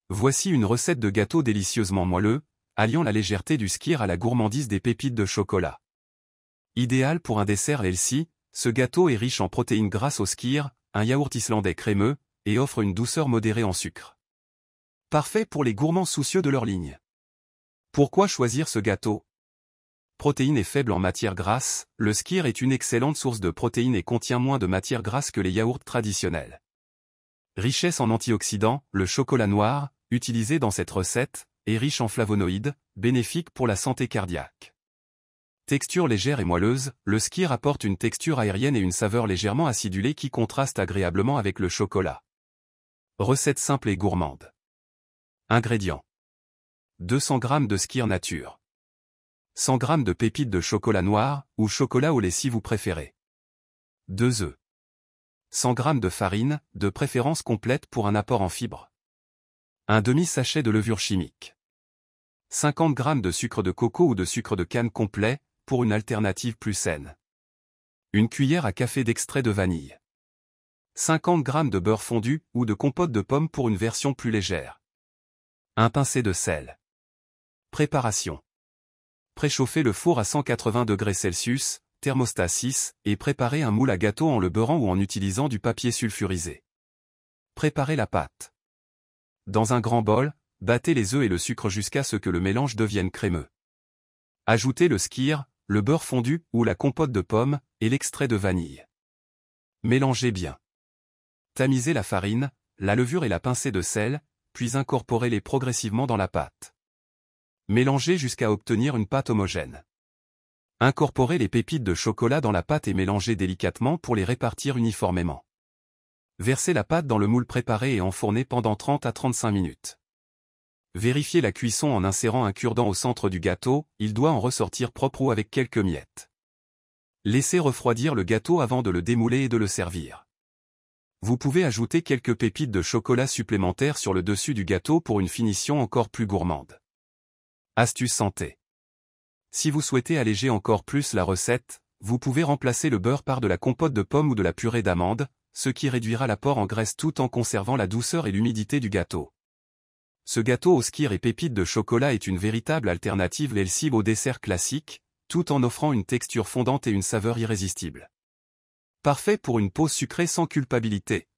Voici une recette de gâteau délicieusement moelleux, alliant la légèreté du skyr à la gourmandise des pépites de chocolat. Idéal pour un dessert healthy, ce gâteau est riche en protéines grâce au skyr, un yaourt islandais crémeux, et offre une douceur modérée en sucre. Parfait pour les gourmands soucieux de leur ligne. Pourquoi choisir ce gâteau? Protéines et faible en matière grasse, le skyr est une excellente source de protéines et contient moins de matière grasse que les yaourts traditionnels. Richesse en antioxydants, le chocolat noir, utilisé dans cette recette, est riche en flavonoïdes, bénéfique pour la santé cardiaque. Texture légère et moelleuse, le skyr apporte une texture aérienne et une saveur légèrement acidulée qui contraste agréablement avec le chocolat. Recette simple et gourmande. Ingrédients. 200 g de skyr nature. 100 g de pépites de chocolat noir, ou chocolat au lait si vous préférez. 2 œufs. 100 g de farine, de préférence complète pour un apport en fibres. Un demi-sachet de levure chimique. 50 g de sucre de coco ou de sucre de canne complet, pour une alternative plus saine. Une cuillère à café d'extrait de vanille. 50 g de beurre fondu ou de compote de pommes pour une version plus légère. Un pincé de sel. Préparation. Préchauffez le four à 180 degrés Celsius, thermostat 6, et préparez un moule à gâteau en le beurrant ou en utilisant du papier sulfurisé. Préparez la pâte. Dans un grand bol, battez les œufs et le sucre jusqu'à ce que le mélange devienne crémeux. Ajoutez le skyr, le beurre fondu ou la compote de pommes, et l'extrait de vanille. Mélangez bien. Tamisez la farine, la levure et la pincée de sel, puis incorporez-les progressivement dans la pâte. Mélangez jusqu'à obtenir une pâte homogène. Incorporez les pépites de chocolat dans la pâte et mélangez délicatement pour les répartir uniformément. Versez la pâte dans le moule préparé et enfournez pendant 30 à 35 minutes. Vérifiez la cuisson en insérant un cure-dent au centre du gâteau, il doit en ressortir propre ou avec quelques miettes. Laissez refroidir le gâteau avant de le démouler et de le servir. Vous pouvez ajouter quelques pépites de chocolat supplémentaires sur le dessus du gâteau pour une finition encore plus gourmande. Astuce santé. Si vous souhaitez alléger encore plus la recette, vous pouvez remplacer le beurre par de la compote de pommes ou de la purée d'amandes, ce qui réduira l'apport en graisse tout en conservant la douceur et l'humidité du gâteau. Ce gâteau au skyr et pépites de chocolat est une véritable alternative healthy au dessert classique, tout en offrant une texture fondante et une saveur irrésistible. Parfait pour une pause sucrée sans culpabilité.